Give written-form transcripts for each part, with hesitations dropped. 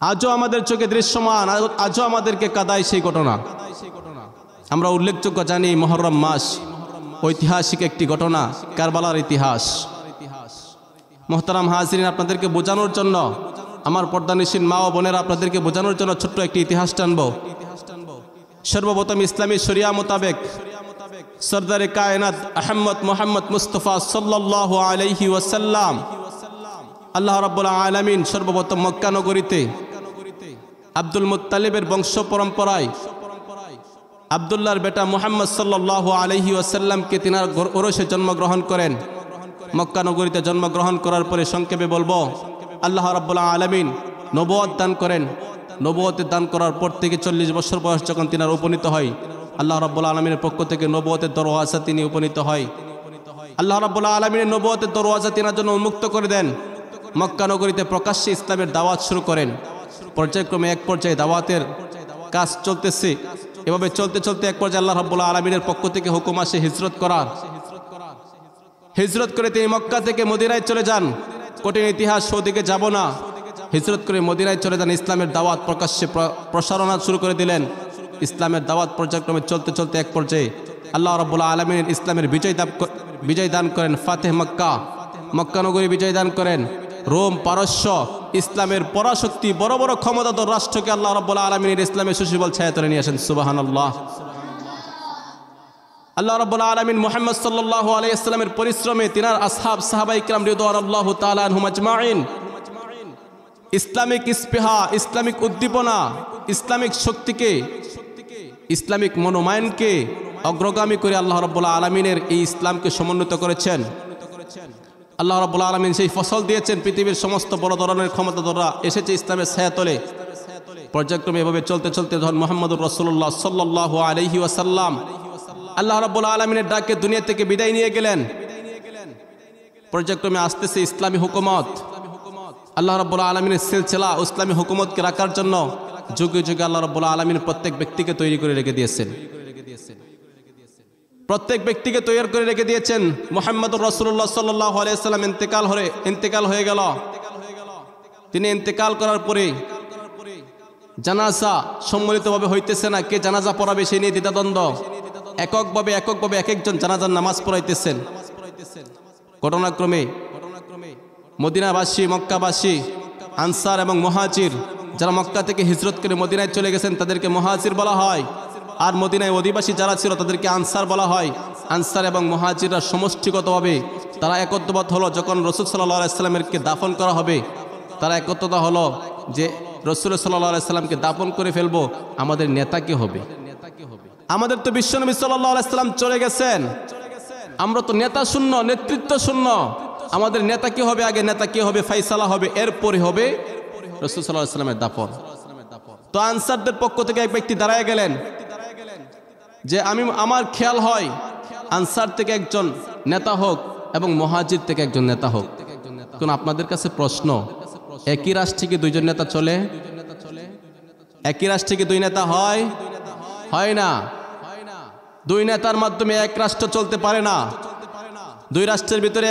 আজও আমাদের চোখে দৃশ্যমান, আজও আমাদেরকে কাঁদায় সেই ঘটনা। আমরা উল্লেখযোগ্য জানি মুহররম মাস, ঐতিহাসিক একটি ঘটনা, কারবালার ইতিহাস। মোহতারাম হাজিরিন, আপনাদেরকে বোঝানোর জন্য, আমার পর্দানিশীন মা ও বোনেরা, আপনাদেরকে বোঝানোর জন্য ছোট্ট একটি ইতিহাস টানব। সর্বপ্রথম ইসলামী শরিয়া মোতাবেক সরদারে কায়নাত আহমদ মোহাম্মদ মুস্তফা সাল্লাল্লাহু আলাইহি ওয়াসাল্লাম, আল্লাহ রাব্বুল আলামিন সর্বপ্রথম মক্কা নগরীতে আব্দুল মুত্তালিবের বংশ পরম্পরায় আব্দুল্লাহর বেটা মুহাম্মদ সাল্লাল্লাহু আলাইহি ওয়াসাল্লামকে তিনার ওরসে জন্মগ্রহণ করেন। মক্কা নগরীতে জন্মগ্রহণ করার পরে সংক্ষেপে বলবো, আল্লাহ রাব্বুল আলামিন নবুয়ত দান করেন। নবুয়তের দান করার পর থেকে 40 বছর বয়স যখন তিনার উপনীত হয়, আল্লাহ রাব্বুল আলামিনের পক্ষ থেকে নবুয়তের দরওয়াজা তিনি উপনীত হয়। আল্লাহ রাব্বুল আলামিনের নবুয়তের দরওয়াজা তিনার জন্য উন্মুক্ত করে দেন। মক্কা নগরীতে প্রকাশ্যে ইসলামের দাওয়াত শুরু করেন। পর্যায়ক্রমে এক পর্যায়ে দাওয়াতের কাজ চলতেছে। এভাবে চলতে চলতে এক পর্যায়ে আল্লাহ রাব্বুল আলামিনের পক্ষ থেকে হুকুম আসে হিজরত করার। হিজরত করে তিনি মক্কা থেকে মদিনায় চলে যান। কঠিন ইতিহাস, ওদিকে যাব না। হিজরত করে মদিনায় চলে যান, ইসলামের দাওয়াত প্রকাশ্যে প্রসারণা শুরু করে দিলেন। ইসলামের দাওয়াত পর্যায়ক্রমে চলতে চলতে এক পর্যায়ে আল্লাহ রাব্বুল আলামিনের ইসলামের বিজয় দান করেন। ফাতেহ মক্কা, মক্কা নগরী বিজয় দান করেন। রোম, পারস্য, ইসলামের পরাশক্তি বড় বড় ক্ষমতাধর রাষ্ট্রকে আল্লাহ রাব্বুল আলামিনের ইসলামের সুশীবল ছায়াতলে নিয়ে আসেন। সুবহানাল্লাহ। আল্লাহ রাব্বুল আলামিন মুহাম্মদ সাল্লাল্লাহু আলাইহি ওয়াসাল্লামের পরিশ্রমে তিনার আসহাব সাহাবায়ে কিরাম রিদওয়ানুল্লাহ তাআলা আনহুম আজমাইন ইসলামিক ইস্পৃহা, ইসলামিক উদ্দীপনা, ইসলামিক শক্তিকে, ইসলামিক মনোমায়নকে অগ্রগামী করে আল্লাহ রাব্বুল আলামিনের এই ইসলামকে সমুন্নত করেছেন। আল্লাহ রাব্বুল আলামিন সেই ফসল দিয়েছেন। পৃথিবীর সমস্ত বড় ধরনের ক্ষমতাধররা এসেছে ইসলামের ছায়াতলে। পর্যায়ক্রমে এভাবে চলতে চলতে যখন মুহাম্মদুর রাসূলুল্লাহ সাল্লাল্লাহু আলাইহি ওয়াসাল্লাম আল্লাহ রাব্বুল আলামিনের ডাকে দুনিয়া থেকে বিদায় নিয়ে গেলেন, পর্যায়ক্রমে আসতেছে ইসলামী হুকুমত। আল্লাহ রাব্বুল আলামিনের সিলসিলা ইসলামী হুকুমতকে রাখার জন্য যুগে যুগে আল্লাহ রাব্বুল আলামিন প্রত্যেক ব্যক্তিকে তৈরি করে রেখে দিয়েছেন। প্রত্যেক ব্যক্তিকে তৈরি করে রেখে দিয়েছেন। মুহাম্মদুর রাসূলুল্লাহ সাল্লাল্লাহু আলাইহি ওয়াসাল্লাম ইন্তেকাল হয়ে গেল। তিনি ইন্তেকাল করার পরে জানাজা সম্মিলিতভাবে হইতেছে না। কে জানাজা পড়াবে সেই নিয়ে দ্বিধাদ্বন্দ্ব। এককভাবে এক একজন জানাজার নামাজ পড়াইতেছেন। ঘটনাক্রমে মদিনাবাসী, মক্কাবাসী, আনসার এবং মুহাজির যারা মক্কা থেকে হিজরত করে মদিনায় চলে গেছেন তাদেরকে মুহাজির বলা হয়। আর মদিনায় অধিবাসী যারা ছিল তাদেরকে আনসার বলা হয়। আনসার এবং মুহাজিররা সমষ্টিগতভাবে তারা একত্রবাদ হলো যখন রাসূল সাল্লাল্লাহু আলাইহি ওয়াসাল্লামকে দাফন করা হবে। তারা একত্রতা হলো যে রাসূল সাল্লাল্লাহু আলাইহি ওয়াসাল্লামকে দাফন করে ফেলবো, আমাদের নেতা কে হবে? আমাদের তো বিশ্বনবী সাল্লাল্লাহু আলাইহি ওয়াসাল্লাম চলে গেছেন, আমরা তো নেতা শূন্য, নেতৃত্ব শূন্য। আমাদের নেতা কি হবে? আগে নেতা কি হবে ফাইসালা হবে, এরপরে হবে রাসূল সাল্লাল্লাহু আলাইহি ওয়াসাল্লামের দাফন। তো আনসারদের পক্ষ থেকে এক ব্যক্তি দাঁড়ায় গেলেন যে আমার খেয়াল হয় আনসার থেকে একজন নেতা হোক এবং মুহাজির থেকে একজন নেতা হোক। কোন আপনাদের কাছে প্রশ্ন, একই রাষ্ট্রে কি দুইজন নেতা চলে? একই রাষ্ট্রে কি দুই নেতা হয়? হয় না। দুই নেতার মাধ্যমে এক রাষ্ট্র চলতে পারে না। দুই রাষ্ট্রের ভিতরে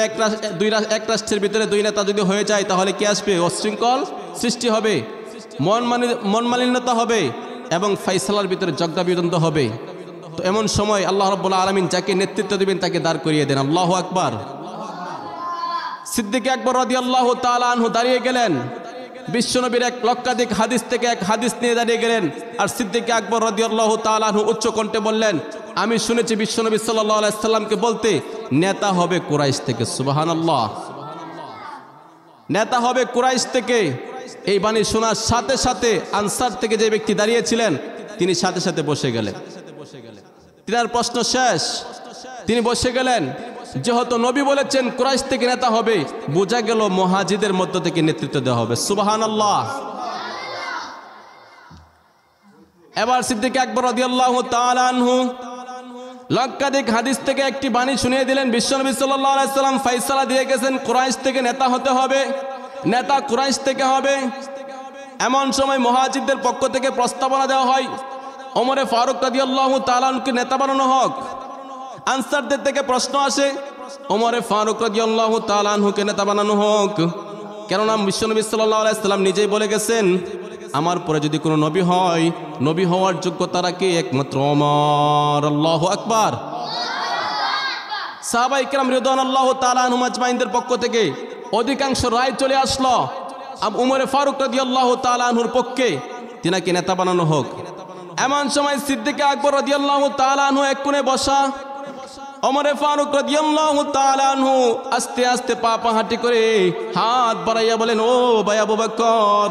এক রাষ্ট্রের ভিতরে দুই নেতা যদি হয়ে যায় তাহলে কি আসবে? অশৃঙ্খল সৃষ্টি হবে, মনমালিন্যতা হবে এবং ফাইসালার ভিতরে জগদাবিদ্বন্দ্ব হবে। তো এমন সময় আল্লাহ রাব্বুল আলামিন যাকে নেতৃত্ব দিবেন তাকে দাঁড় করিয়ে দেন। আল্লাহু আকবার। সিদ্দিক আকবর রাদিয়াল্লাহু তাআলা আনহু দাঁড়িয়ে গেলেন। বিশ্বনবীর এক লক্ষাধিক হাদিস থেকে এক হাদিস নিয়ে দাঁড়িয়ে গেলেন। আর সিদ্দিক আকবর রাদিয়াল্লাহু তাআলা আনহু উচ্চ কণ্ঠে বললেন, আমি শুনেছি বিশ্বনবী সাল্লাল্লাহু আলাইহি সাল্লামকে বলতে নেতা হবে কুরাইশ থেকে। সুবহানাল্লাহ। নেতা হবে কুরাইশ থেকে। এই বাণী শোনার সাথে সাথে আনসার থেকে যে ব্যক্তি দাঁড়িয়েছিলেন তিনি সাথে সাথে বসে গেলেন। তিনার প্রশ্ন শেষ, তিনি বসে গেলেন। যেহেতু নবী বলেছেন কুরাইশ থেকে নেতা হবে, বোঝা গেল মুহাজিরদের মধ্য থেকে নেতৃত্ব দেওয়া হবে। সুবহানাল্লাহ। এবার সিদ্দিক আকবর রাদিয়াল্লাহু তাআলা আনহু লক্ষাধিক হাদিস থেকে একটি বাণী শুনিয়ে দিলেন। বিশ্বনবী সাল্লাল্লাহু আলাইহি সাল্লাম ফয়সালা দিয়ে গেছেন কুরাইশ থেকে নেতা হতে হবে, নেতা কুরাইশ থেকে হবে। এমন সময় মুহাজিরদের পক্ষ থেকে প্রস্তাবনা দেওয়া হয় ওমরে ফারুক রাদিয়াল্লাহু তাআলা আনহুকে নেতা বানানো হোক। আনসারদের থেকে প্রশ্ন আসে ওমরে ফারুক রাদিয়াল্লাহু তাআলা আনহুকে নেতা বানানো হোক, কেননা বিশ্বনবী সাল্লাল্লাহু আলাইহি সাল্লাম নিজেই বলে গেছেন আমার পরে যদি কোনো নবী হয়, নবী হওয়ার যোগ্যতা রাখে একমাত্র ওমর। আল্লাহু আকবার। সাহাবায়ে কেরাম রিদওয়ানুল্লাহ তাআলা আনহুম আজমাইনদের পক্ষ থেকে অধিকাংশ রায় চলে আসলো উমরে ফারুক রাদিয়াল্লাহু তাআলা আনহুর পক্ষে তিনাকে নেতা বানানো হোক। এমন সময় সিদ্দিক আকবর রাদিয়াল্লাহু তাআলা আনহু এক কোণে বসা, ওমরে ফারুক রাদিয়াল্লাহু তাআলা আনহু আস্তে আস্তে পা হাঁটি করে হাত বাড়াইয়া বলেন, ও ভাই আবু বকর,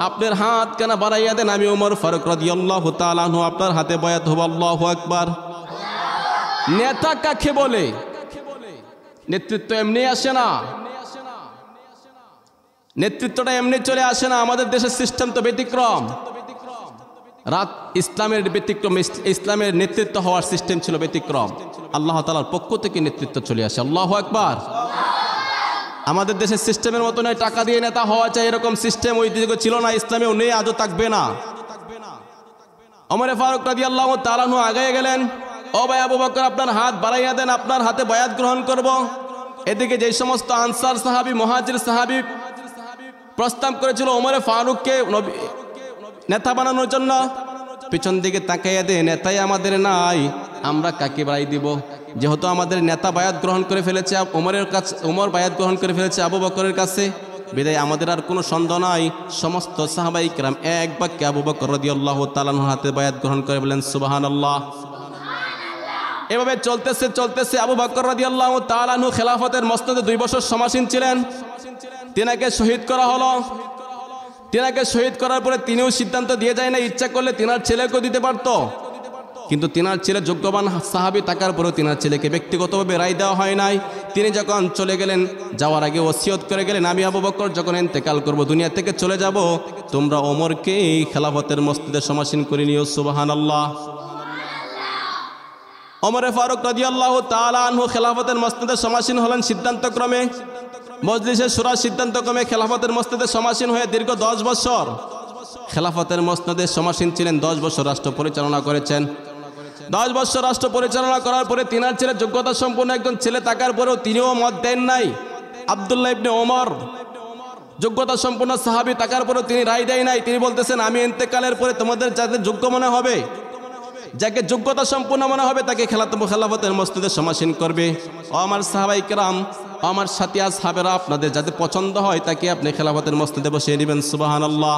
আপনার হাত কেন বাড়াইয়া দেন? আমি ওমর ফারুক রাদিয়াল্লাহু তাআলা আনহু আপনার হাতে বয়াত হব। আল্লাহু আকবার। নেতা কাকে বলে? নেতৃত্ব এমনি আসে না, নেতৃত্বটা এমনি চলে আসে না। আমাদের দেশের সিস্টেম তো ব্যতিক্রম। রাত ইসলামের ব্যতিক্রম, ইসলামের নেতৃত্ব হওয়ার সিস্টেম ছিল ব্যতিক্রম। আল্লাহ তাআলার পক্ষ থেকে নেতৃত্ব চলে আসে। আল্লাহু আকবার। আমাদের দেশের সিস্টেমের মতো নয়, টাকা দিয়ে নেতা হওয়া চাই এরকম সিস্টেম ওই দিকে ছিল না, ইসলামেও নেই, আজও থাকবে না। ওমরে ফারুক রাদিয়াল্লাহু তাআলা আনহু আগায় গেলেন, ও ভাই আবু বকর, আপনার হাত বাড়াইয়া দেন, আপনার হাতে বায়াত গ্রহণ করব। এদিকে যে সমস্ত আনসার সাহাবী, মুহাজির সাহাবী প্রস্তাব করেছিল ওমরে ফারুককে নেতা বানানোর জন্য, পিছন দিকে তাকাইয়া দে, নেতাই আমাদের নাই, আমরা কাকে বাড়াই দিব? যেহেতু আমাদের নেতা বায়াত গ্রহণ করে ফেলেছে ওমরের কাছে, ওমর বায়াত গ্রহণ করে ফেলেছে আবু বকরের কাছে, বিদায় আমাদের আর কোনো সন্দেহ নাই। সমস্ত সাহাবায়ে কেরাম এক বাক্যে আবু বকর রাদিয়াল্লাহু তাআলা আনহুর হাতে বায়াত গ্রহণ করে বলেন সুবহানাল্লাহ। এভাবে চলতেছে চলতেছে আবু বকর রাদিয়াল্লাহু তাআলা আনহু খেলাফতের মসনদে 2 বছর সমাসীন ছিলেন। তিনাকে শহীদ করা হলো। তিনাকে শহীদ করার পরে তিনিও সিদ্ধান্ত দিয়ে যায় না, ইচ্ছা করলে তিনার ছেলেকেও দিতে পারত, কিন্তু তিনার ছেলে যোগ্যবান সাহাবী থাকার পরেও তিনার ছেলেকে ব্যক্তিগতভাবে রায় দেওয়া হয় নাই। তিনি যখন চলে গেলেন, যাওয়ার আগে ওসিয়ত করে গেলেন, আমি আবু বকর যখন ইন্তেকাল করব, দুনিয়া থেকে চলে যাব, তোমরা ওমরকে খেলাফতের মসনদে সমাসীন করে নিও। সুবহানাল্লাহ। ওমরে ফারুক রাদিয়াল্লাহু তাআলা আনহু খেলাফতের মসনদে সমাসীন হলেন সিদ্ধান্তক্রমে, মজলিসে শুরা সিদ্ধান্তক্রমে খেলাফতের মসনদে সমাসীন হয়ে দীর্ঘ 10 বছর খেলাফতের মসনদে সমাসীন ছিলেন। 10 বছর রাষ্ট্র পরিচালনা করেছেন। 10 বছর রাষ্ট্র পরিচালনা করার পরে তিনার ছেলে যোগ্যতা সম্পন্ন একজন ছেলে থাকার পরেও তিনিও মত দেন নাই। আব্দুল্লাহ ইবনে ওমর যোগ্যতা সম্পন্ন সাহাবী থাকার পরেও তিনি রায় দেয় নাই। তিনি বলতেছেন, আমি ইন্তেকালের পরে তোমাদের যাদের যোগ্য মনে হবে, যাকে যোগ্যতা সম্পন্ন মনে হবে, তাকে খেলাফতের মসনদে সমাসীন করবে। ও আমার সাহাবায়ে কেরাম, আমার সাথী আসহাবেরা, আপনাদের যাদের পছন্দ হয় তাকে আপনি খেলাফতের মসনদে বসিয়ে নেবেন। সুবহানাল্লাহ।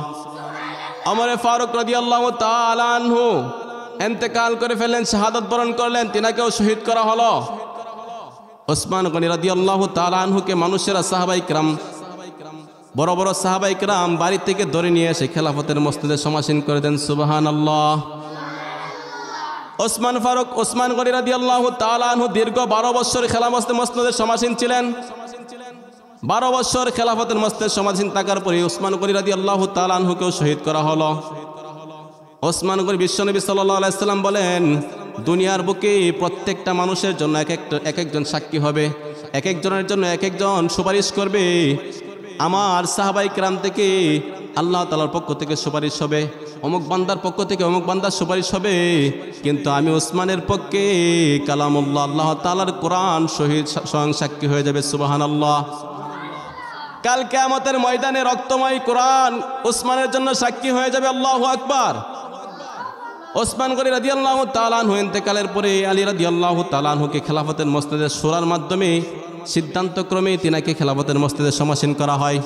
ওমরে ফারুক রাদিয়াল্লাহু তাআলা আনহু ইন্তেকাল করে ফেললেন, শাহাদাত বরণ করলেন, তিনাকেও শহীদ করা হলো। ওসমান গনি রাদিয়াল্লাহু তাআলা আনহুকে মানুষেরা, সাহাবায়ে কেরাম, বড় বড় সাহাবায়ে কেরাম বাড়ি থেকে ধরে নিয়ে এসে খেলাফতের মসনদে সমাসীন করে দেন। সুবহানাল্লাহ। ওসমান গনি রাদিয়াল্লাহু তাআলা আনহু দীর্ঘ 12 বছর খেলাফতের মসনদে সমাসীন ছিলেন। 12 বছর খেলাফতের মসনদে সমাসীন থাকার পরে ওসমান গনি রাদিয়াল্লাহু তাআলা আনহুকেও শহীদ করা হলো। ওসমান গনি, বিশ্বনবী সাল্লাল্লাহু আলাইহি সাল্লাম বলেন, দুনিয়ার বুকে প্রত্যেকটা মানুষের জন্য এক একজন সাক্ষী হবে, এক একজনের জন্য এক একজন সুপারিশ করবে। আমার সাহাবায়ে কেরাম থেকে আল্লাহ তাআলার পক্ষ থেকে সুপারিশ হবে, অমুক বান্দার পক্ষ থেকে অমুক বান্দার সুপারিশ হবে, কিন্তু আমি ওসমানের পক্ষে কালামুল্লাহ, আল্লাহ তাআলার কোরআন স্বয়ং সাক্ষী হয়ে যাবে। সুবহানাল্লাহ। কাল কিয়ামতের ময়দানে রক্তময় কোরআন ওসমানের জন্য সাক্ষী হয়ে যাবে। আল্লাহু আকবার। ওসমান গনি রাদিয়াল্লাহু তাআলা আনহু ইন্তেকালের পরে আলী রাদিয়াল্লাহু তাআলা আনহুকে খেলাফতের মসনদে শুরার মাধ্যমে সিদ্ধান্তক্রমে তিনাকে খেলাফতের মসনদে সমাসীন করা হয়।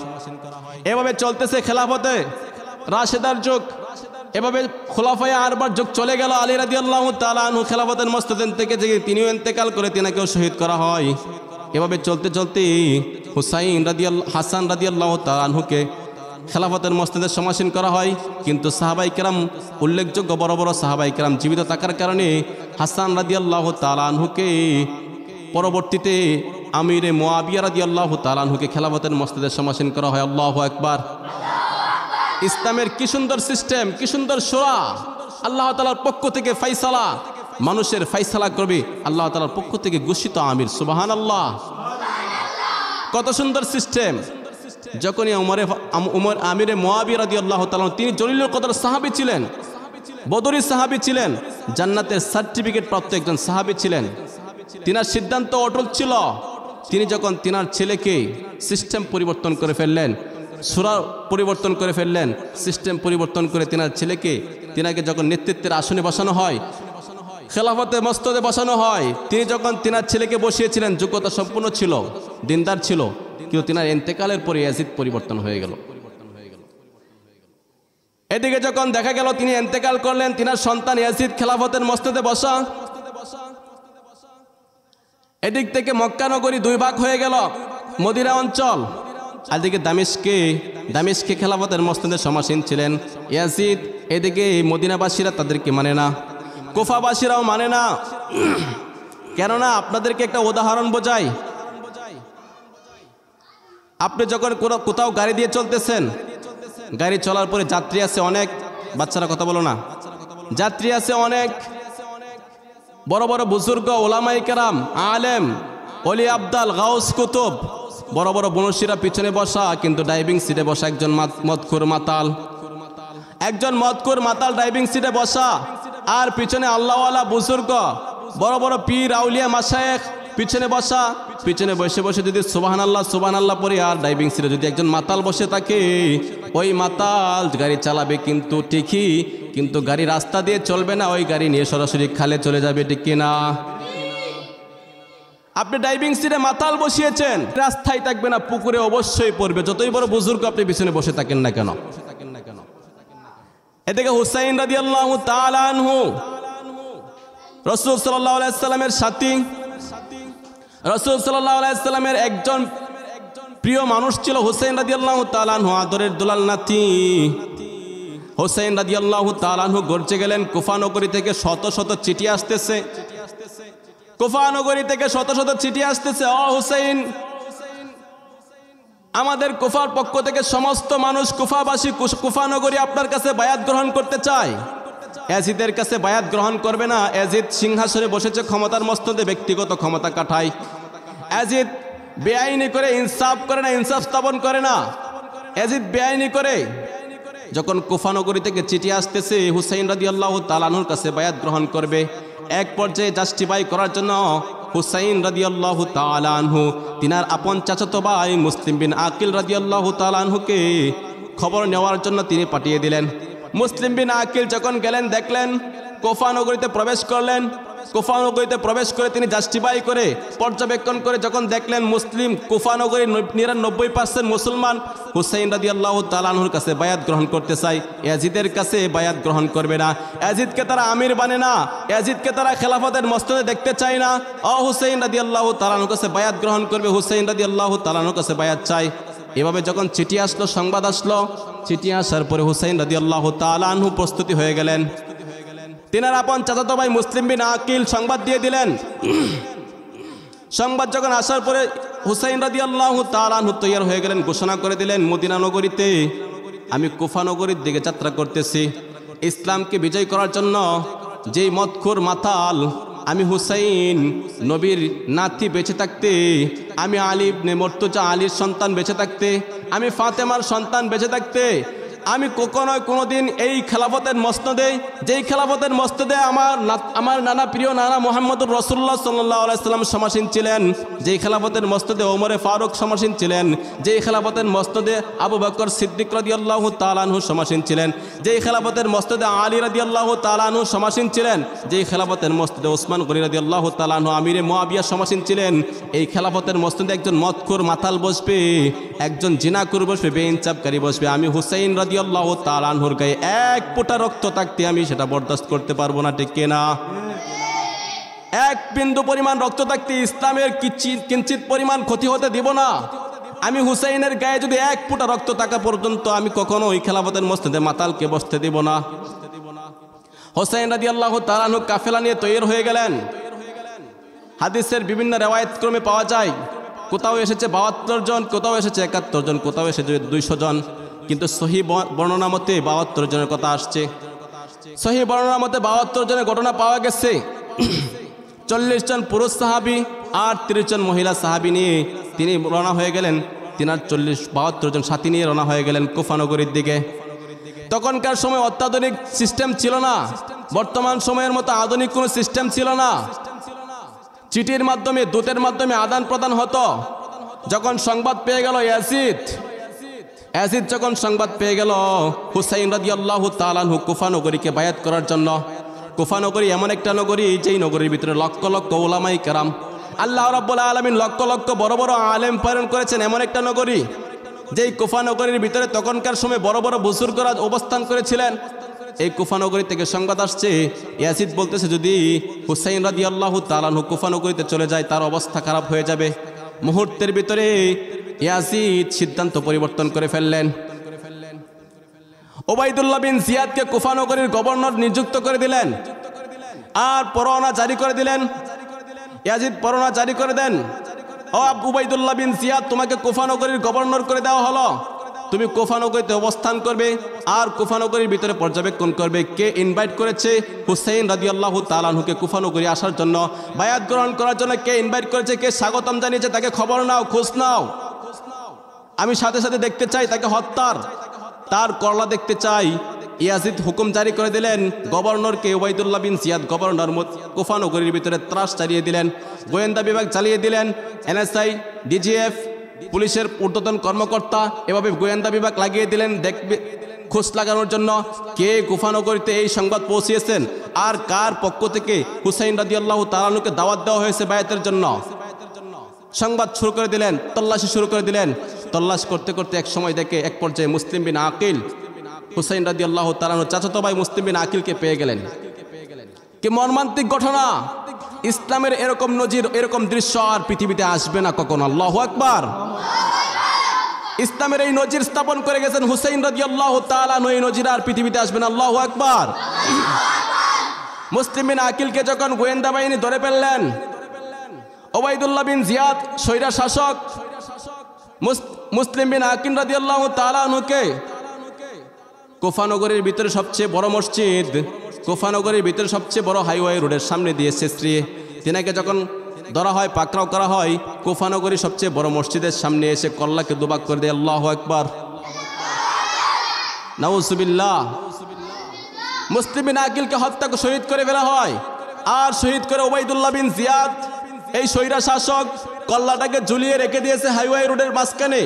এভাবে চলতেছে খেলাফতে রাশেদার যুগ। এভাবে খোলাফায়ে আরবার যুগ চলে গেল। আলী রাদিয়াল্লাহু তাআলা আনহু খেলাফতের মসনদ থেকে যে তিনিও ইন্তেকাল করে তিনাকেও শহীদ করা হয়। এভাবে চলতে চলতে হাসান রাদিয়াল্লাহু তাআলা আনহুকে খেলাফতের মসনদে সমাসীন করা হয়। কিন্তু সাহাবায়ে কেরাম, উল্লেখযোগ্য বড় বড় সাহাবায়ে কেরাম জীবিত থাকার কারণে হাসান রাদিয়াল্লাহু তাআলা আনহুকে পরবর্তীতে আমিরে মুআবিয়া রাদিয়াল্লাহু তাআলা আনহুকে খেলাফতের মসনদে সমাসীন করা হয়। আল্লাহু আকবার। ইসলামের কি সুন্দর সিস্টেম, কি সুন্দর শূরা। আল্লাহ তাআলার পক্ষ থেকে ফাইসালা, মানুষের ফাইসালা করবে আল্লাহ তাআলার পক্ষ থেকে ঘোষিত আমির। সুবহানাল্লাহ। কত সুন্দর সিস্টেম। যখনই উমর আমিরে মুআবিয়া রাদিয়াল্লাহু তাআলা, তিনি জলিলুল কদর সাহাবী ছিলেন, বদরি সাহাবী ছিলেন, জান্নাতের সার্টিফিকেট প্রাপ্ত একজন সাহাবী ছিলেন। তিনার সিদ্ধান্ত অটল ছিল। তিনি যখন তিনার ছেলেকে সিস্টেম পরিবর্তন করে ফেললেন, সূরা পরিবর্তন করে ফেললেন, সিস্টেম পরিবর্তন করে তিনাকে যখন নেতৃত্বের আসনে বসানো হয়, খেলাফতে মস্তদে বসানো হয়, তিনি যখন তিনার ছেলেকে বসিয়েছিলেন, যোগ্যতা সম্পূর্ণ ছিল, দিনদার ছিল, কিন্তু তিনার ইন্তেকালের পরে ইয়াজিদ পরিবর্তন হয়ে গেল। এদিকে যখন দেখা গেল তিনি ইন্তেকাল করলেন, তিনার সন্তান ইয়াজিদ খেলাফতের মস্তদে বসা। এদিক থেকে মক্কা নগরী দুই ভাগ হয়ে গেল, মদিনা অঞ্চল, আর এদিকে দামেস্কে খেলাফতের মস্তদে সমাসীন ছিলেন ইয়াজিদ। এদিকে মদিনাবাসীরা তাদেরকে মানে না, কুফাবাসীরাও মানে না। কেননা আপনাদেরকে একটা উদাহরণ বোঝাই, আপনি যখন কোথাও গাড়ি দিয়ে চলতেছেন, গাড়ি চলার পরে যাত্রী আছে অনেক, বাচ্চারা কথা বলো না, যাত্রী আছে অনেক, বড় বড় বুজুর্গ, ওলামায়ে কেরাম, আলেম, ওলি আবদাল, গাউস কুতুব, বড় বড় বনশীরা পিছনে বসা, কিন্তু ড্রাইভিং সিটে বসা একজন মদখোর মাতাল ড্রাইভিং সিটে বসা, আর পিছনে আল্লাহওয়ালা বুজুর্গ, বড় বড় পীর আউলিয়া মাশায়েখ পিছনে বসা। পিছনে বসে বসে যদি সুবহানাল্লাহ পড়ে আর ড্রাইভিং সিটে যদি একজন মাতাল বসে থাকে, ওই মাতাল গাড়ি চালাবে কিন্তু ঠিকই, কিন্তু গাড়ি রাস্তা দিয়ে চলবে না, ওই গাড়ি নিয়ে সরাসরি খালে চলে যাবে, ঠিক কিনা? আপনি ড্রাইভিং সিটে মাতাল বসিয়েছেন, রাস্তায় থাকবে না, পুকুরে অবশ্যই পড়বে, যতই বড় বুজুর্গ আপনি পিছনে বসে থাকেন না কেন। এদিকে হুসাইন রাদিয়াল্লাহু তাআলা আনহু, রাসূল সাল্লাল্লাহু আলাইহি সাল্লামের সাথী, রাসূল সাল্লাল্লাহু আলাইহি সাল্লামের একজন প্রিয় মানুষ ছিল হুসাইন রাদিয়াল্লাহু তাআলা আনহু, আদরের দুলাল নাতি হুসাইন রাদিয়াল্লাহু তাআলা আনহু গর্জে গেলেন। কুফা নগরী থেকে শত শত চিঠি আসতেছে, ও হুসাইন, আমাদের কুফার পক্ষ থেকে সমস্ত মানুষ, কুফাবাসী, কুফা নগরী আপনার কাছে বায়াত গ্রহণ করতে চায়। ইয়াজিদের কাছে বায়াত গ্রহণ করবে না। ইয়াজিদ সিংহাসনে বসেছে, ক্ষমতার মস্তদে ব্যক্তিগত ক্ষমতা কাঠায়। ইয়াজিদ বেআইনি করে ইনসাফ করে না, ইনসাফ স্থাপন করে না, ইয়াজিদ বেআইনি করে। যখন কুফা নগরী থেকে চিঠি আসতেছে হুসাইন রাদিয়াল্লাহু তাআলা আনহুর কাছে বায়াত গ্রহণ করবে, এক পর্যায়ে জাস্টিফাই করার জন্য হুসাইন রাদিয়াল্লাহু তাআলা আনহু তিনার আপন চাচাতো ভাই মুসলিম বিন আকিল রাদিয়াল্লাহু তাআলা আনহুকে খবর নেওয়ার জন্য তিনি পাঠিয়ে দিলেন। মুসলিম বিন আকিল যখন গেলেন, দেখলেন কুফা নগরীতে প্রবেশ করলেন। কুফা নগরীতে প্রবেশ করে তিনি জাস্টিফাই করে, পর্যবেক্ষণ করে যখন দেখলেন মুসলিম কুফা নগরীর 99% মুসলমান হুসাইন রাদিয়াল্লাহু তাআলা আনহুর কাছে বায়াত গ্রহণ করতে চায়, ইয়াজিদের কাছে বায়াত গ্রহণ করবে না। ইয়াজিদকে তারা আমির মানে না, ইয়াজিদকে তারা খেলাফতের মস্তদে দেখতে চায় না। হুসাইন রাদিয়াল্লাহু তাআলা আনহুর কাছে বায়াত গ্রহণ করবে, হুসাইন রাদিয়াল্লাহু তাআলা আনহুর কাছে বায়াত চাই। এভাবে যখন চিঠি আসলো, সংবাদ আসলো, চিঠি আসার পরে হুসাইন রাদিয়াল্লাহু তাআলা আনহু প্রস্তুতি হয়ে গেলেন। তিনার আপন চাচাতো ভাই মুসলিম বিন আকিল সংবাদ দিয়ে দিলেন। সংবাদ যখন আসার পরে হুসাইন রাদিয়াল্লাহু তাআলা আনহু তৈয়ার হয়ে গেলেন, ঘোষণা করে দিলেন, মদিনা নগরীতে আমি কুফা নগরীর দিকে যাত্রা করতেছি ইসলামকে বিজয় করার জন্য। যেই মদখোর মাতাল, আমি হুসাইন নবীর নাতি বেঁচে থাকতে, আমি আলী ইবনে মুর্তজা আলীর সন্তান বেঁচে থাকতে, আমি ফাতেমার সন্তান বেঁচে থাকতে, আমি কোনোদিন এই খেলাফতের মসনদে, যেই খেলাফতের মসনদে আমার নানা প্রিয় নানা মুহাম্মদুর রাসূলুল্লাহ সাল্লাল্লাহু আলাইহি সাল্লাম সমাসীন ছিলেন, যেই খেলাফতের মসনদে ওমরে ফারুক সমাসীন ছিলেন, যেই খেলাফতের মসনদে আবু বকর সিদ্দিক রাদিয়াল্লাহু তাআলা আনহু সমাসীন ছিলেন, যেই খেলাফতের মসনদে আলী রাদিয়াল্লাহু তাআলা আনহু সমাসীন ছিলেন, যেই খেলাফতের মসনদে ওসমান গনি রাদিয়াল্লাহু তাআলা আনহু আমিরে মুআবিয়া সমাসীন ছিলেন, এই খেলাফতের মসনদে একজন মদখোর মাতাল বসবে, একজন জিনাকুর বসবে, বেইনসাফকারী বসবে। আমি হুসাইন রাদিয়াল্লাহু তাআলা আনহুর গায়ে এক ফোঁটা রক্ত থাকতে আমি সেটা বরদাস্ত করতে পারবো না, ঠিক কিনা? এক বিন্দু পরিমাণ রক্ত থাকতে ইসলামের কিঞ্চিত পরিমাণ ক্ষতি হতে দিব না। আমি হুসাইনের গায়ে যদি এক ফোঁটা রক্ত থাকা পর্যন্ত আমি কখনো ওই খেলাফতের মসনদে মাতালকে বসতে দিব না। হুসাইন রাদিয়াল্লাহু তাআলা আনহু কাফেলা নিয়ে তৈরি হয়ে গেলেন। হাদিসের বিভিন্ন রিওয়ায়াত ক্রমে পাওয়া যায়, কোথাও এসেছে 72 জন, কোথাও এসেছে 71 জন, কোথাও এসেছে 200 জন, কিন্তু সহি বর্ণনা মতে 72 জনের কথা আসছে। সহি বর্ণনা মতে 72 জনের ঘটনা পাওয়া গেছে। 40 জন পুরুষ সাহাবী আর 30 জন মহিলা সাহাবী নিয়ে তিনি রওনা হয়ে গেলেন। তিনার 72 জন সাথী নিয়ে রওনা হয়ে গেলেন কুফা নগরীর দিকে। তখনকার সময় অত্যাধুনিক সিস্টেম ছিল না, বর্তমান সময়ের মতো আধুনিক কোনো সিস্টেম ছিল না। চিঠির মাধ্যমে, দূতের মাধ্যমে আদান প্রদান হতো। যখন সংবাদ পেয়ে গেল ইয়াজিদ ইয়াজিদ যখন সংবাদ পেয়ে গেল হুসাইন রাদিয়াল্লাহু তাআলা আনহু কুফা নগরীকে বায়াত করার জন্য, কুফা নগরী এমন একটা নগরী যেই নগরীর ভিতরে লক্ষ লক্ষ উলামায়ে কেরাম, আল্লাহ রাব্বুল আলামিন লক্ষ লক্ষ বড় বড় আলেম প্রেরণ করেছেন এমন একটা নগরী, যেই কুফা নগরীর ভিতরে তখনকার সময় বড় বড় বুজুর্গরা অবস্থান করেছিলেন। এই কুফা নগরী থেকে সংবাদ আসছে, ইয়াজিদ বলতেছে যদি হুসাইন রাদিয়াল্লাহু তাআলা আনহু কুফা নগরীতে চলে যায় তার অবস্থা খারাপ হয়ে যাবে। মুহূর্তের ভিতরে ইয়াজিদ সিদ্ধান্ত পরিবর্তন করে ফেললেন। উবাইদুল্লাহ বিন জিয়াদকে কুফা নগরীর গভর্নর নিযুক্ত করে দিলেন আর পরোয়ানা জারি করে দিলেন। ইয়াজিদ পরোয়ানা জারি করে দেন, ও উবাইদুল্লাহ বিন জিয়াদ, তোমাকে কুফা নগরীর গভর্নর করে দেওয়া হলো, তুমি কুফা নগরীতে অবস্থান করবে আর কুফা নগরীর ভিতরে পর্যবেক্ষণ করবে কে ইনভাইট করেছে হুসাইন রাদিয়াল্লাহু তাআলা আনহুকে কুফা নগরী আসার জন্য, বায়াত গ্রহণ করার জন্য কে ইনভাইট করেছে, কে স্বাগতম জানিয়েছে, তাকে খবর নাও, খোঁজ নাও। আমি সাথে সাথে দেখতে চাই তাকে হত্যার, তার করলা দেখতে চাই। ইয়াজিদ হুকুম জারি করে দিলেন গভর্নরকে, উবাইদুল্লাহ বিন জিয়াদ গভর্নর কুফা নগরীর ভিতরে ত্রাস চালিয়ে দিলেন, গোয়েন্দা বিভাগ চালিয়ে দিলেন, এনএসআই, ডিজিএফ, পুলিশের ঊর্ধ্বতন কর্মকর্তা, এভাবে গোয়েন্দা বিভাগ লাগিয়ে দিলেন দেখবে খোঁজ লাগানোর জন্য কে কুফা নগরীতে এই সংবাদ পৌঁছিয়েছেন আর কার পক্ষ থেকে হুসাইন রাদিয়াল্লাহু তাআলা আনহুকে দাওয়াত দেওয়া হয়েছে বায়াতের জন্য। সংবাদ শুরু করে দিলেন, তল্লাশি শুরু করে দিলেন। তল্লাশ করতে করতে এক সময় দেখে এক পর্যায়ে মুসলিম বিন আকিল, হুসাইন রাদিয়াল্লাহু তাআলা আনহুর চাচাতো ভাই মুসলিম বিন আকিলকে পেয়ে গেলেন। কি মর্মান্তিক ঘটনা! ইসলামের এরকম নজির, এরকম দৃশ্য আর পৃথিবীতে আসবে না কখনো। আল্লাহু আকবার! ইসলামের এই নজির স্থাপন করে গেছেন হুসাইন রাদিয়াল্লাহু তাআলা আনহু, এই নজির আর পৃথিবীতে আসবে না। আল্লাহু আকবার! মুসলিম বিন আকিলকে যখন গোয়েন্দা বাহিনী ধরে ফেললেন, উবাইদুল্লাহ বিন জিয়াদ স্বৈরা শাসক মুসলিম বিন আকিল রাদিয়াল্লাহু তাআলা আনহুকে কুফা নগরীর ভিতরে সবচেয়ে বড় মসজিদ, কুফা নগরীর ভিতরে সবচেয়ে বড় হাইওয়ে রোডের সামনে দিয়ে শেষরিয়ে তিনাকে যখন ধরা হয়, পাকড়াও করা হয়, কুফা নগরীর সবচেয়ে বড় মসজিদের সামনে এসে কল্লাকে দুবাক করে দেয়। আল্লাহু আকবার, নাউজুবিল্লাহ। মুসলিম বিন আকিলকে হত্যা শহীদ করে ফেলা হয় আর শহীদ করে উবাইদুল্লাহ বিন জিয়াদ এই স্বৈরা শাসক কল্লাটাকে ঝুলিয়ে রেখে দিয়েছে হাইওয়ে রোডের মাঝখানে,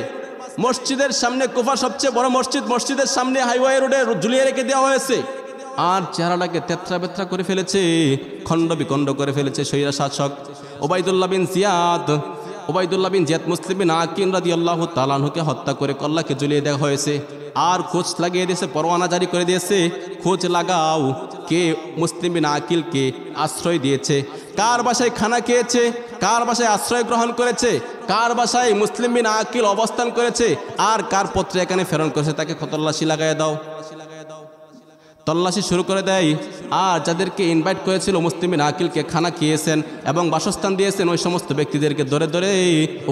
মসজিদের সামনে। কুফা সবচেয়ে বড় মসজিদ, মসজিদের সামনে হাইওয়ে রোডে ঝুলিয়ে রেখে দেওয়া হয়েছে আর চেহারাটাকে তেত্রা বেত্রা করে ফেলেছে, খণ্ড বিখণ্ড করে ফেলেছে স্বৈরা শাসক Ubaidullah bin Ziyad. Ubaidullah bin Ziyad Muslim bin Aqil রাদিয়াল্লাহু তাআলা আনহুকে হত্যা করে কল্লাকে ঝুলিয়ে দেওয়া হয়েছে আর খোঁজ লাগিয়ে দিয়েছে, পরোয়ানা জারি করে দিয়েছে, খোঁজ লাগাও কে মুসলিম বিন আকিলকে আশ্রয় দিয়েছে, কার বাসায় খানা খেয়েছে, কার বাসায় আশ্রয় গ্রহণ করেছে, কার বাসায় মুসলিম বিন আকিল অবস্থান করেছে আর কার পত্র এখানে প্রেরণ করেছে, তাকে তল্লাশি লাগায় দাও। তল্লাশি শুরু করে দেয় আর যাদেরকে ইনভাইট করেছিল মুসলিম বিন আকিলকে খানা খেয়েছেন এবং বাসস্থান দিয়েছেন ওই সমস্ত ব্যক্তিদেরকে ধরে ধরে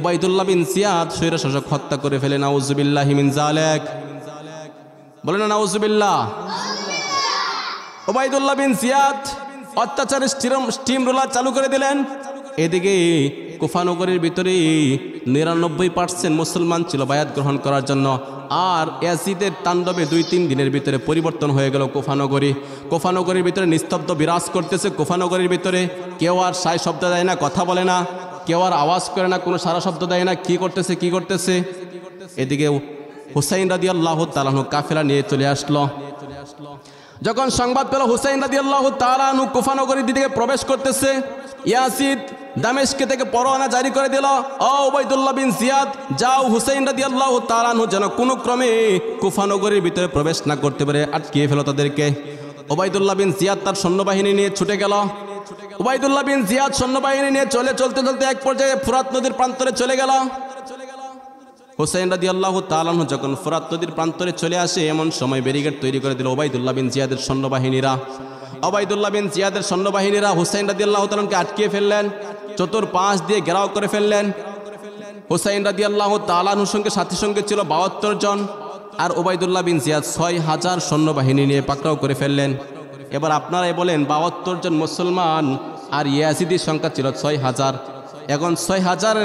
উবাইদুল্লাহ বিন জিয়াদ স্বৈরা শাসক হত্যা করে ফেলে। নাউজুবিল্লাহি মিন যালিক, বলেন না নাউজুবিল্লাহ। উবাইদুল্লাহ বিন জিয়াদ অত্যাচারের স্টিম রোলার চালু করে দিলেন। এদিকে কুফা নগরীর ভিতরে 99% মুসলমান ছিল বায়াত গ্রহণ করার জন্য আর ইয়াজিদের তাণ্ডবে 2-3 দিনের ভিতরে পরিবর্তন হয়ে গেল কুফা নগরী। কুফা নগরীর ভিতরে নিস্তব্ধ বিরাজ করতেছে। কুফা নগরীর ভিতরে কেউ আর সায় শব্দ দেয় না, কথা বলে না, কেউ আর আওয়াজ করে না, কোনো সারা শব্দ দেয় না, কি করতেছে। এদিকে হুসাইন রাদিয়াল্লাহু তাআলা আনহু কাফেলা নিয়ে চলে আসলো। যখন সংবাদ পেল হুসাইন রাদিয়াল্লাহু তাআলা আনহু কুফা নগরীর দিকে প্রবেশ করতেছে, ইয়াজিদ দামেস্ক থেকে পরোয়ানা জারি করে দিল, ও উবাইদুল্লাহ বিন জিয়াদ, যাও হুসাইন রাদিয়াল্লাহু তাআলা আনহু যেন কোনো ক্রমে কুফা নগরীর ভিতরে প্রবেশ না করতে পারে, আটকিয়ে ফেলো তাদেরকে। উবাইদুল্লাহ বিন জিয়াদ তার সৈন্যবাহিনী নিয়ে ছুটে গেল। উবাইদুল্লাহ বিন জিয়াদ সৈন্যবাহিনী নিয়ে চলতে এক পর্যায়ে ফুরাত নদীর প্রান্তরে চলে গেল। হুসাইন রাদিয়াল্লাহু তাআলা আনহু যখন ফুরাত নদীর প্রান্তরে চলে আসে এমন সময় ব্যারিকেড তৈরি করে দিল উবাইদুল্লাহ বিন জিয়াদের সৈন্যবাহিনীরা। উবাইদুল্লাহ বিন জিয়াদের সৈন্যবাহিনীরা হুসাইন রাদিয়াল্লাহু তাআলা আনহুকে আটকিয়ে ফেললেন, চতুর্পাশ দিয়ে ঘেরাও করে ফেললেন। হুসাইন রাদিয়াল্লাহু তাআলা আনহুর সাথী সঙ্গে ছিল 72 জন আর উবাইদুল্লাহ বিন জিয়াদ 6000 সৈন্যবাহিনী নিয়ে পাকড়াও করে ফেললেন। এবার আপনারাই বলেন 72 জন মুসলমান আর ইয়াজিদির সংখ্যা ছিল 6000। এখন 6000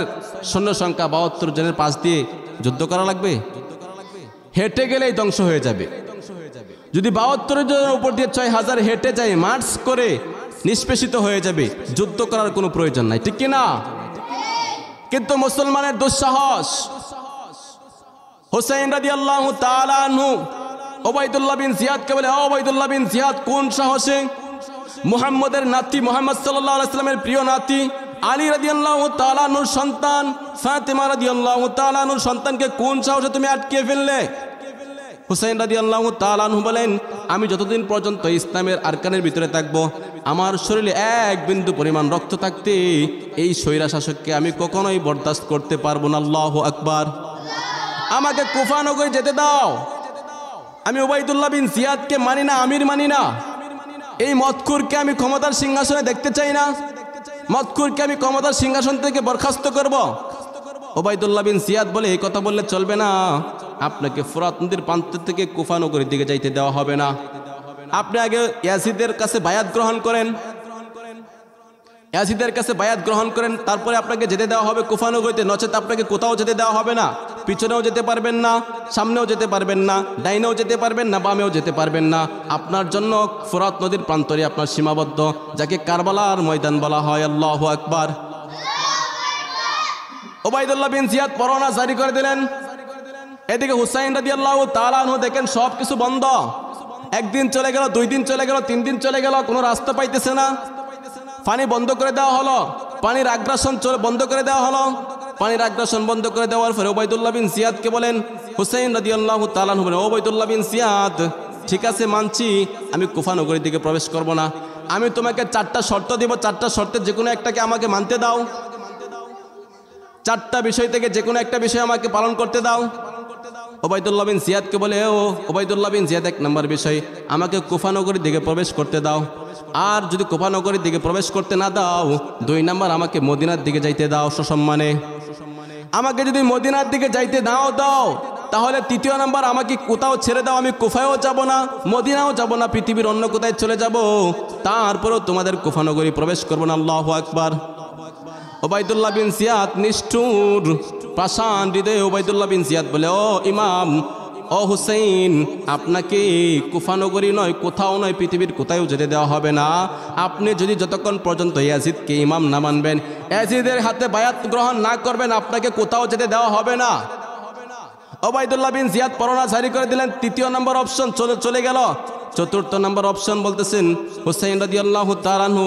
সৈন্য সংখ্যা 72 জনের পাশ দিয়ে যুদ্ধ করা লাগবে? হেঁটে গেলেই ধ্বংস হয়ে যাবে। যদি 72 জনের উপর দিয়ে 6000 হেঁটে যায়, মার্চ করে নিষ্পেষিত হয়ে যাবে, যুদ্ধ করার কোনো প্রয়োজন নাই, ঠিক কিনা? কিন্তু মুসলমানের দুঃসাহস, হুসাইন রাদিয়াল্লাহু তাআলা আনহু উবাইদুল্লাহ বিন জিয়াদকে বলে, উবাইদুল্লাহ বিন জিয়াদ, কোন সাহসে মুহাম্মদের নাতি, মুহাম্মদ সাল্লাল্লাহু আলাইহি সাল্লামের প্রিয় নাতি আলী রাদিয়াল্লাহু তাআলা আনহুর সন্তান ফাতেমা রাদিয়াল্লাহু তাআলা আনহুর সন্তানকে কোন সাহসে তুমি আটকে ফেললে? হুসাইন রাদিয়াল্লাহু তাআলা আনহু বলেন, আমি যতদিন পর্যন্ত ইসলামের আরকানের ভিতরে থাকব, আমার শরীরে এক বিন্দু পরিমাণ রক্ত থাকতে এই স্বৈরা শাসককে আমি কখনোই বরদাস্ত করতে পারবো না। আল্লাহু আকবার। আমাকে কুফা নগরে যেতে দাও। আমি উবাইদুল্লাহ বিন জিয়াদকে মানি না, আমির মানি না। এই মদকুরকে আমি ক্ষমতার সিংহাসনে দেখতে চাই না। মদকুরকে আমি ক্ষমতার সিংহাসন থেকে বরখাস্ত করব। উবাইদুল্লাহ বিন জিয়াদ বলে, এই কথা বললে চলবে না, আপনাকে ফুরাত নদীর প্রান্ত থেকে কুফা নগরীর দিকে যাইতে দেওয়া হবে না। আপনি আগে ইয়াজিদের কাছে বায়াত গ্রহণ করেন, ইয়াজিদের কাছে বায়াত গ্রহণ করেন, তারপরে আপনাকে যেতে দেওয়া হবে কুফা নগরীতে, নচেত আপনাকে কোথাও যেতে দেওয়া হবে না। পিছনেও যেতে পারবেন না, সামনেও যেতে পারবেন না, ডাইনেও যেতে পারবেন না, বামেও যেতে পারবেন না। আপনার জন্য ফুরাত নদীর প্রান্তরে আপনার সীমাবদ্ধ, যাকে কারবালার ময়দান বলা হয়। আল্লাহু আকবার। উবাইদুল্লাহ বিন জিয়াদ পরোয়ানা জারি করে দিলেন। এদিকে হুসাইন রাদিয়াল্লাহু তাআলা আনহু দেখেন সব কিছু বন্ধ। একদিন চলে গেল, 2 দিন চলে গেল, 3 দিন চলে গেল, কোনো রাস্তা পাইতেছে না। পানি বন্ধ করে দেওয়া হলো, পানির আগ্রাসন বন্ধ করে দেওয়া হলো। পানির আগ্রাসন বন্ধ করে দেওয়ার পরে উবাইদুল্লাহ বিন জিয়াদকে বলেন, হুসাইন রাদিয়াল্লাহু তাআলা আনহু বলেন, উবাইদুল্লাহ বিন জিয়াদ, ঠিক আছে মানছি, আমি কুফা নগরীর দিকে প্রবেশ করব না। আমি তোমাকে 4টা শর্ত দিব, 4টা শর্তের যে কোনো একটাকে আমাকে মানতে দাও। 4টা বিষয় থেকে যে কোনো একটা বিষয় আমাকে পালন করতে দাও। উবাইদুল্লাহ বিন জিয়াদকে বলে, ও উবাইদুল্লাহ বিন জিয়াদ, 1 নম্বর বিষয়, আমাকে কুফা নগরীর দিকে প্রবেশ করতে দাও। আর যদি কুফা নগরীর দিকে প্রবেশ করতে না দাও, 2 নম্বর, আমাকে মদিনার দিকে যাইতে দাও সসম্মানে। আমাকে যদি মদিনার দিকে যাইতে দাও, তাহলে 3য় নম্বর, আমাকে কোথাও ছেড়ে দাও, আমি কুফায়ও যাব না, মদিনাও যাব না, পৃথিবীর অন্য কোথায় চলে যাব, তারপরেও তোমাদের কুফা নগরী প্রবেশ করব না। আল্লাহু আকবার। উবাইদুল্লাহ বিন জিয়াদ নিষ্ঠুর পাষাণ হৃদয়ে উবাইদুল্লাহ বিন জিয়াদ বলে, ও ইমাম, ও হুসাইন, আপনাকে কুফা নগরী নয়, কোথাও নয়, পৃথিবীর কোথাও যেতে দেওয়া হবে না। আপনি যদি যতক্ষণ পর্যন্ত ইয়াজিদকে ইমাম না মানবেন, ইয়াজিদের হাতে বায়াত গ্রহণ না করবেন, আপনাকে কোথাও যেতে দেওয়া হবে না। উবাইদুল্লাহ বিন জিয়াদ পরোয়ানা জারি করে দিলেন। 3য় নম্বর অপশন চলে গেল। 4র্থ নম্বর অপশন বলতেছেন হুসাইন রাদিয়াল্লাহু তাআলা আনহু,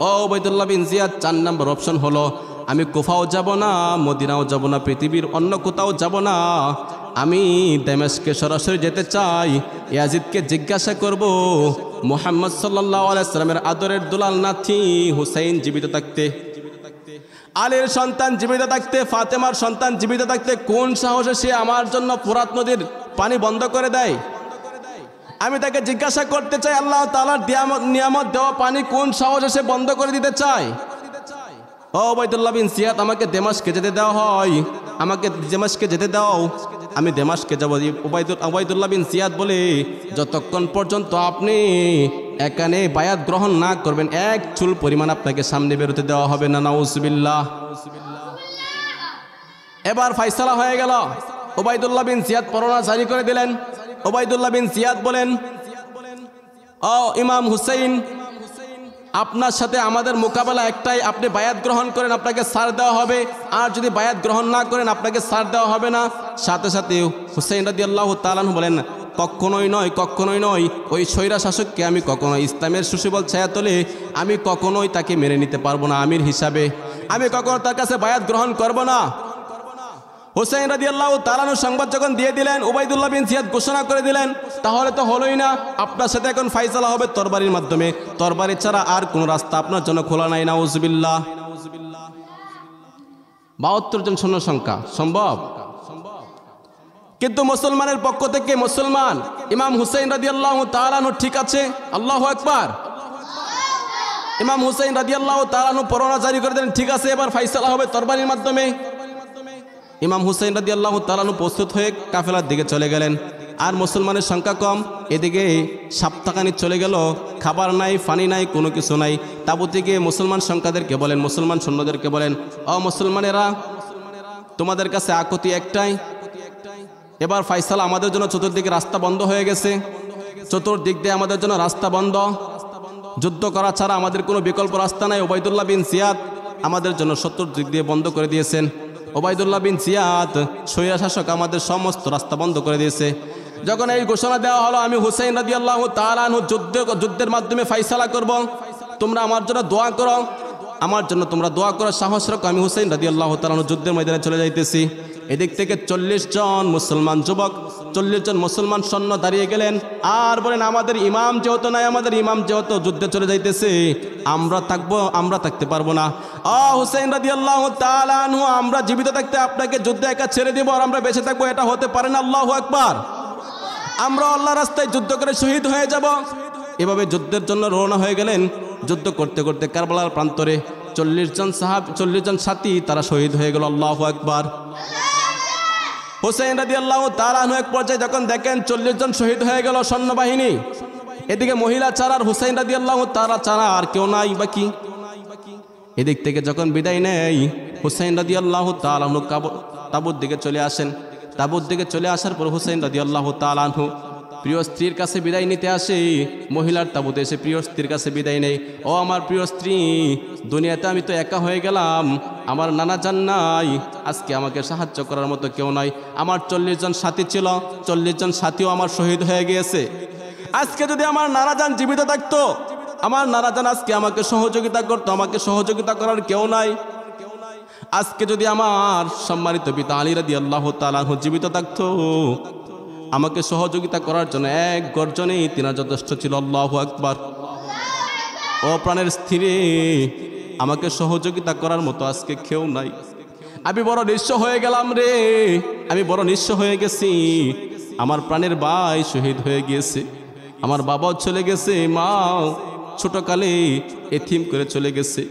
ও উবাইদুল্লাহ বিন জিয়াদ, 4 নম্বর অপশন হলো, আমি কুফাও যাব না, মদিনাও যাব না, পৃথিবীর অন্য কোথাও যাব না, আমি দামেস্কে সরাসরি যেতে চাই। ইয়াজিদকে জিজ্ঞাসা করব, মুহাম্মদ সাল্লাল্লাহু আলাইহি সাল্লামের আদরের দুলাল নাতি হুসাইন জীবিত থাকতে, আলীর সন্তান জীবিত থাকতে, ফাতেমার সন্তান জীবিত থাকতে কোন সাহসে সে আমার জন্য ফুরাত নদীর পানি বন্ধ করে দেয়? আমি তাকে জিজ্ঞাসা করতে চাই, আল্লাহ তাআলার নিয়ামত দেওয়া পানি কোন সাহসে সে বন্ধ করে দিতে চায়? ও উবাইদুল্লাহ বিন জিয়াদ, আমাকে দামেস্কে যেতে দেওয়া হয়, আমাকে দামেস্কে যেতে দাও, আমি দামেস্কে যাব। উবাইদুল্লাহ বিন জিয়াদ বলে, যতক্ষণ পর্যন্ত আপনি এখানে বায়াত গ্রহণ না করবেন, 1 চুল পরিমাণ আপনাকে সামনে বেরোতে দেওয়া হবে না। নাউজুবিল্লাহ। এবার ফয়সালা হয়ে গেল। উবাইদুল্লাহ বিন জিয়াদ পরোয়ানা জারি করে দিলেন। উবাইদুল্লাহ বিন জিয়াদ বলেন, ও ইমাম হুসাইন, আপনার সাথে আমাদের মোকাবেলা একটাই, আপনি বায়াত গ্রহণ করেন, আপনাকে ছাড় দেওয়া হবে, আর যদি বায়াত গ্রহণ না করেন, আপনাকে ছাড় দেওয়া হবে না। সাথে সাথে হুসাইন রাদিয়াল্লাহু তাআলা আনহু বলেন, কখনোই নয়, কখনোই নয়, ওই স্বৈরা শাসককে আমি কখনো ইসলামের সুশীবল ছায়াতলে আমি কখনোই তাকে মেনে নিতে পারবো না আমির হিসাবে, আমি কখনো তার কাছে বায়াত গ্রহণ করব না। হুসাইন রাদিয়াল্লাহু তাআলা আনহু সংবাদ যখন দিয়ে দিলেন, উবাইদুল্লাহ বিন জিয়াদ ঘোষণা করে দিলেন, তাহলে তো হলোই না, আপনার সাথে এখন ফাইসালা হবে তরবারির মাধ্যমে, তরবারি ছাড়া আর কোনো রাস্তা আপনার জন্য খোলা নাই। নাউজুবিল্লাহ। 72 জন সৈন্য সংখ্যা সম্ভব? কিন্তু মুসলমানের পক্ষ থেকে মুসলমান ইমাম হুসাইন রাদিয়াল্লাহু তাআলা আনহু, ঠিক আছে, আল্লাহু আকবার। ইমাম হুসাইন রাদিয়াল্লাহু তাআলা আনহু পরোয়ানা জারি করে দিলেন, ঠিক আছে, এবার ফাইসালা হবে তরবারির মাধ্যমে। ইমাম হুসাইন রাদিয়াল্লাহু তাআলা আনহু প্রস্তুত হয়ে কাফেলার দিকে চলে গেলেন। আর মুসলমানের সংখ্যা কম, এদিকে সপ্তাহখানি চলে গেল, খাবার নাই, পানি নাই, কোনো কিছু নাই। তাবুতে গিয়ে মুসলমান সংখ্যাদেরকে বলেন, মুসলমান সৈন্যদেরকে বলেন, ও মুসলমানেরা, তোমাদের কাছে আকুতি একটাই, এবার ফাইসালা আমাদের জন্য চতুর্দিকে রাস্তা বন্ধ হয়ে গেছে, চতুর্দিক দিয়ে আমাদের জন্য রাস্তা বন্ধ, যুদ্ধ করা ছাড়া আমাদের কোনো বিকল্প রাস্তা নাই। উবাইদুল্লাহ বিন জিয়াদ আমাদের জন্য চতুর্দিক দিয়ে বন্ধ করে দিয়েছেন। ওবায়দুল্লাহ বিন জিয়াদ স্বৈরশাসক আমাদের সমস্ত রাস্তা বন্ধ করে দিয়েছে। যখন এই ঘোষণা দেওয়া হলো আমি হুসাইন রাদিয়াল্লাহু তাআলা আনহু যুদ্ধের মাধ্যমে ফাইসালা করব, তোমরা আমার জন্য দোয়া করো, আমার জন্য তোমরা দোয়া করো, সাহস রাখো, আমি হুসাইন রাদিয়াল্লাহু তাআলা আনহু যুদ্ধের ময়দানে চলে যাইতেছি। এদিক থেকে 40 জন মুসলমান যুবক, 40 জন মুসলমান সৈন্য দাঁড়িয়ে গেলেন আর বলেন আমাদের ইমাম যেহেতু নাই, আমাদের ইমাম যেহেতু যুদ্ধে চলে যাইতেছে, আমরা থাকতে পারবো না। হুসাইন রাদিয়াল্লাহু তাআলা আনহু, আমরা জীবিত থাকতে আপনাকে যুদ্ধে একা ছেড়ে দিব আর আমরা বেঁচে থাকবো, এটা হতে পারে না। আল্লাহু আকবার। আমরা আল্লাহর রাস্তায় যুদ্ধ করে শহীদ হয়ে যাব। এভাবে যুদ্ধের জন্য রওনা হয়ে গেলেন। যুদ্ধ করতে করতে কারবালার প্রান্তরে 40 জন সাথী তারা শহীদ হয়ে গেল। আল্লাহু আকবার। হুসাইন রাদিয়াল্লাহু তাআলা আনহু এক পর্যায়ে যখন দেখেন 40 জন শহীদ হয়ে গেল সৈন্যবাহিনী, এদিকে মহিলা ছাড়া আর হুসাইন রাদিয়াল্লাহু তাআলা ছাড়া আর কেউ নাই বাকি। এদিক থেকে যখন বিদায় নেয় হুসাইন রাদিয়াল্লাহু তাআলা আনহু তাবুর দিকে চলে আসেন। তাবুর দিকে চলে আসার পর হুসাইন রাদিয়াল্লাহু তাআলা আনহু প্রিয় স্ত্রীর কাছে বিদায় নিতে আসে। মহিলার তাবুতে এসে প্রিয় স্ত্রীর কাছে বিদায় নেই। ও আমার প্রিয় স্ত্রী, দুনিয়াতে আমি তো একা হয়ে গেলাম, আমার নানা জান নাই, আজকে আমাকে সাহায্য করার মতো কেউ নাই। আমার 40 জন সাথী ছিল, 40 জন সাথীও আমার শহীদ হয়ে গিয়েছে। আজকে যদি আমার নানা জান জীবিত থাকতো, আমার নানা জান আজকে আমাকে সহযোগিতা করতো, আমাকে সহযোগিতা করার কেউ নাই। আজকে যদি আমার সম্মানিত পিতা আলী রাদিয়াল্লাহু তাআলা আনহু জীবিত থাকতো, আমাকে সহযোগিতা করার জন্য এক গর্জনেই তিনি যথেষ্ট ছিল। আল্লাহু আকবার। ও প্রাণের স্ত্রী, আমাকে সহযোগিতা করার মতো আজকে কেউ নাই। আমি বড় নিঃস্ব হয়ে গেলাম রে, আমি বড় নিঃস্ব হয়ে গেছি। আমার প্রাণের ভাই শহীদ হয়ে গিয়েছে, আমার বাবাও চলে গেছে, মা ছোটকালে এতিম করে চলে গেছে,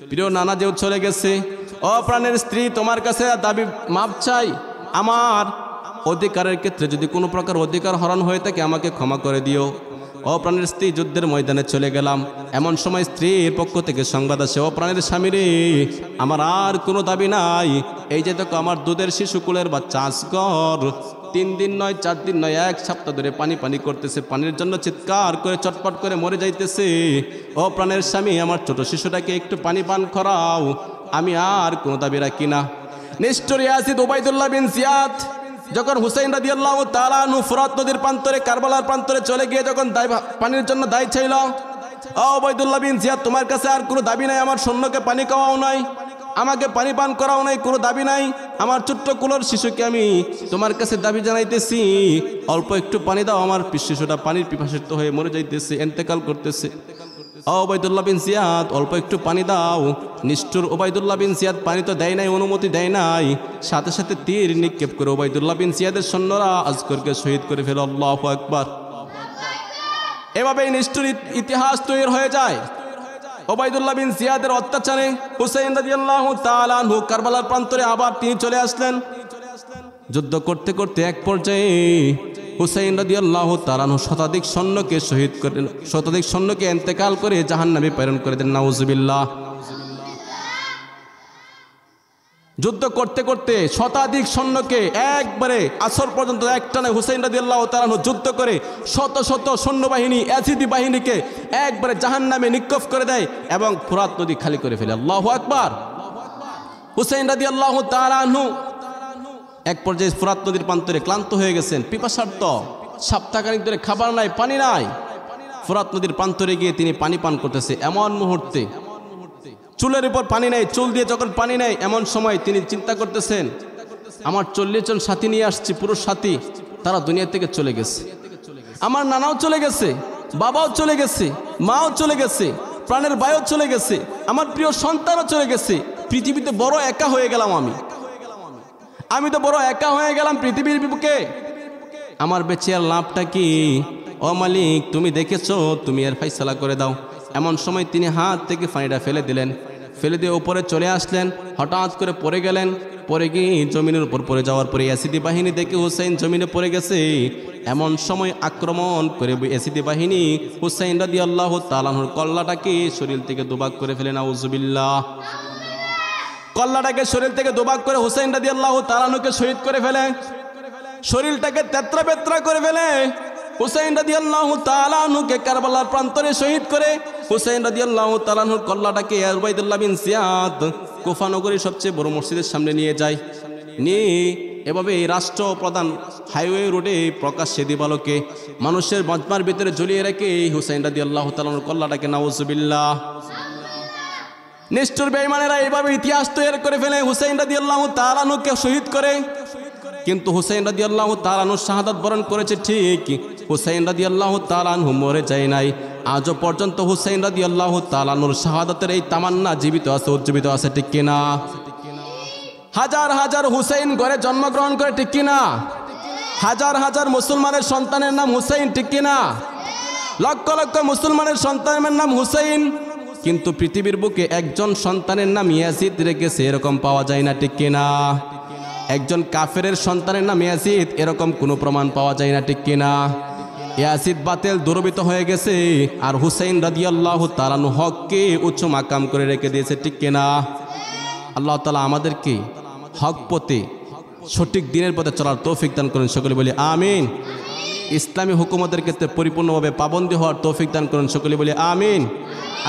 প্রিয় নানা যেও চলে গেছে। ও প্রাণের স্ত্রী, তোমার কাছে দাবি মাপ চাই, আমার অধিকারের ক্ষেত্রে যদি কোনো প্রকার অধিকার হরণ হয়ে থাকে আমাকে ক্ষমা করে দিও। ও প্রাণের স্ত্রী, যুদ্ধের ময়দানে চলে গেলাম, এমন সময় স্ত্রীর পক্ষ থেকে সংবাদ আসে, ও প্রাণের স্বামী রে, আমার আর কোনো দাবি নাই। এই যে দেখো আমার দুধের শিশুকুলের বাচ্চা আজগর 3 দিন নয় 4 দিন নয় 1 সপ্তাহ ধরে পানি করতেছে, পানির জন্য চিৎকার করে চটপট করে মরে যাইতেছে। ও প্রাণের স্বামী, আমার ছোট শিশুটাকে একটু পানি পান করাও, আমি আর কোনো দাবি রাখি না। নিষ্ঠুর ইয়াজিদ ওবায়দুল্লাহ বিন জিয়াদ যখন হুসাইন রাদিয়াল্লাহু তাআলা আনহু ফোরাত নদীর প্রান্তরে কারবালার প্রান্তরে চলে গিয়ে যখন পানির জন্য দায় চাইল, ও ওবায়দুল্লাহ বিন জিয়াদ, তোমার কাছে আর কোনো দাবি নাই, আমার সৈন্যকে পানি খাওয়াও নাই, আমাকে পানি পান করাও নাই, কোনো দাবি নাই, আমার ছোট্ট কুলোর শিশুকে আমি তোমার কাছে দাবি জানাইতেছি, অল্প একটু পানি দাও, আমার শিশুটা পানির পিপাসিত হয়ে মরে যাইতেছে, ইন্তেকাল করতেছে। ও ওবায়দুল্লাহ বিন জিয়াদ, অল্প একটু পানি দাও। নিষ্ঠুর ওবায়দুল্লাহ বিন জিয়াদ পানি তো দেয় নাই, অনুমতি দেয় নাই, সাথে সাথে তীর নিক্ষেপ করে ওবায়দুল্লাহ বিন জিয়াদের সৈন্যরা আজগরকে শহীদ করে ফেলে। আল্লাহু আকবার। এভাবেই নিষ্ঠুর ইতিহাস তৈরি হয়ে যায়। ওবায়দুল্লাহ বিন জিয়াদের অত্যাচারে হুসাইন রাদিয়াল্লাহু তাআলা আনহু কারবালার প্রান্তরে আবার তিনি চলে আসলেন। যুদ্ধ করতে করতে এক পর্যায়ে হুসাইন রাদিয়াল্লাহু তাআলা আনহু শতাধিক সৈন্যকে শহীদ করেন, শতাধিক সৈন্যকে ইন্তেকাল করে জাহান্নামে প্রেরণ করে দেন। নাউজুবিল্লাহ। যুদ্ধ করতে করতে শতাধিক সৈন্যকে একবারে আসর পর্যন্ত একটানে হুসাইন রাদিয়াল্লাহু তাআলা আনহু যুদ্ধ করে শত শত সৈন্যবাহিনী ইয়াজিদি বাহিনীকে একবারে জাহান্নামে নিক্ষেপ করে দেয় এবং ফোরাত নদী খালি করে ফেলে। আল্লাহু আকবার। হুসাইন রাদিয়াল্লাহু তাআলা আনহু এক পর্যায়ে ফোরাত নদীর প্রান্তরে ক্লান্ত হয়ে গেছেন, পিপাসার্ত, সপ্তাহখানিক ধরে খাবার নাই, পানি নাই। ফোরাত নদীর প্রান্তরে গিয়ে তিনি পানি পান করতেছে। এমন মুহূর্তে চুলের উপর পানি নেই, চুল দিয়ে যখন পানি নেই, এমন সময় তিনি চিন্তা করতেছেন, আমার 40 জন সাথী নিয়ে আসছি, পুরুষ সাথী, তারা দুনিয়া থেকে চলে গেছে, আমার নানাও চলে গেছে, বাবাও চলে গেছে, মাও চলে গেছে, প্রাণের ভাইও চলে গেছে, আমার প্রিয় সন্তানও চলে গেছে, পৃথিবীতে বড় একা হয়ে গেলাম আমি তো বড় একা হয়ে গেলাম পৃথিবীর বুকে, আমার বেঁচে আর লাভটা কি? ও মালিক, তুমি দেখেছো, তুমি এর ফাইসালা করে দাও। এমন সময় তিনি হাত থেকে পানিটা ফেলে দিলেন, ফেলে দিয়ে উপরে চলে আসলেন, হঠাৎ করে পড়ে গেলেন। পরে গিয়ে জমিনের উপর পড়ে যাওয়ার পরে ইয়াজিদি বাহিনী দেখে হুসাইন জমিনে পড়ে গেছে। এমন সময় আক্রমণ করে ইয়াজিদি বাহিনী হুসাইন রাদিয়াল্লাহু তাআলা আনহুর কল্লাটাকে শরীর থেকে দুভাগ করে ফেলে। নাউজুবিল্লাহ। কল্লাটাকে শরীর থেকে দুভাগ করে হুসাইন রাদিয়াল্লাহু তাআলা আনহুকে শহীদ করে ফেলে, শরীরটাকে তেত্রা বেত্রা করে ফেলে। হুসাইন রাদিয়াল্লাহু তাআলা আনহুকে কারবালার প্রান্তরে শহীদ করে হুসাইন রাদিয়াল্লাহু তাআলা আনহুর কল্লাটাকে উবাইদুল্লাহ বিন জিয়াদ কুফা নগরীর সবচেয়ে বড় মসজিদের সামনে নিয়ে যায়। নিয়ে এভাবে এই রাষ্ট্রপ্রধান হাইওয়ে রোডে প্রকাশ্যে দিবালোকে মানুষের মজমার ভিতরে ঝুলিয়ে রেখে হুসাইন রাদিয়াল্লাহু তাআলার কল্লাটাকে নাউজুবিল্লাহ। নিষ্ঠুর বেঈমানেরা এইভাবে ইতিহাস তৈরি করে ফেলে হুসাইন রাদিয়াল্লাহু তাআলাকে শহীদ করে। কিন্তু হুসাইন রাদিয়াল্লাহু তাআলা শাহাদাত বরণ করেছে ঠিক, হুসাইন রাদিয়াল্লাহু তাআলা মরে যায় নাই। আজও পর্যন্ত হুসাইন রাদিয়াল্লাহু তাআলা শাহাদাতের এই তামান্না জীবিত আছে, উজ্জীবিত আছে, ঠিক কিনা? হাজার হাজার হুসাইন ঘরে জন্মগ্রহণ করে, ঠিক কিনা? হাজার হাজার মুসলমানের সন্তানের নাম হুসাইন, ঠিক কিনা? লক্ষ লক্ষ মুসলমানের সন্তানের নাম হুসাইন, কিন্তু পৃথিবীর বুকে একজন সন্তানের নাম ইয়াজিদ রেখেছে এরকম পাওয়া যায় না, ঠিক কিনা? একজন কাফেরের সন্তানের নাম ইয়াজিদ এরকম কোনো প্রমাণ পাওয়া যায় না, ঠিক কিনা? ইয়াজিদ বাতিল দুর্বৃত্ত হয়ে গেছে, আর হুসাইন রাদিয়াল্লাহু তাআলা হককে উচ্চ মাকাম করে রেখে দিয়েছে, ঠিক কিনা? আল্লাহ তাআলা আমাদেরকে হক পথে সঠিক দিনের পথে চলার তৌফিক দান করুন, সকলে বলি আমিন। ইসলামী হুকুমতের ক্ষেত্রে পরিপূর্ণভাবে পাবন্দী হওয়ার তৌফিক দান করুন, সকলে বলি আমিন।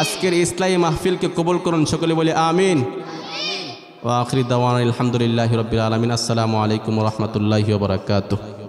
আজকের ইসলামী মাহফিলকে কবুল করুন, সকলে বলি আমিন। ওয়া আখিরি দাওয়ানা আলহামদুলিল্লাহি রাব্বিল আলামিন। আসসালামু আলাইকুম ওয়া রাহমাতুল্লাহি ওয়া বারাকাতুহু।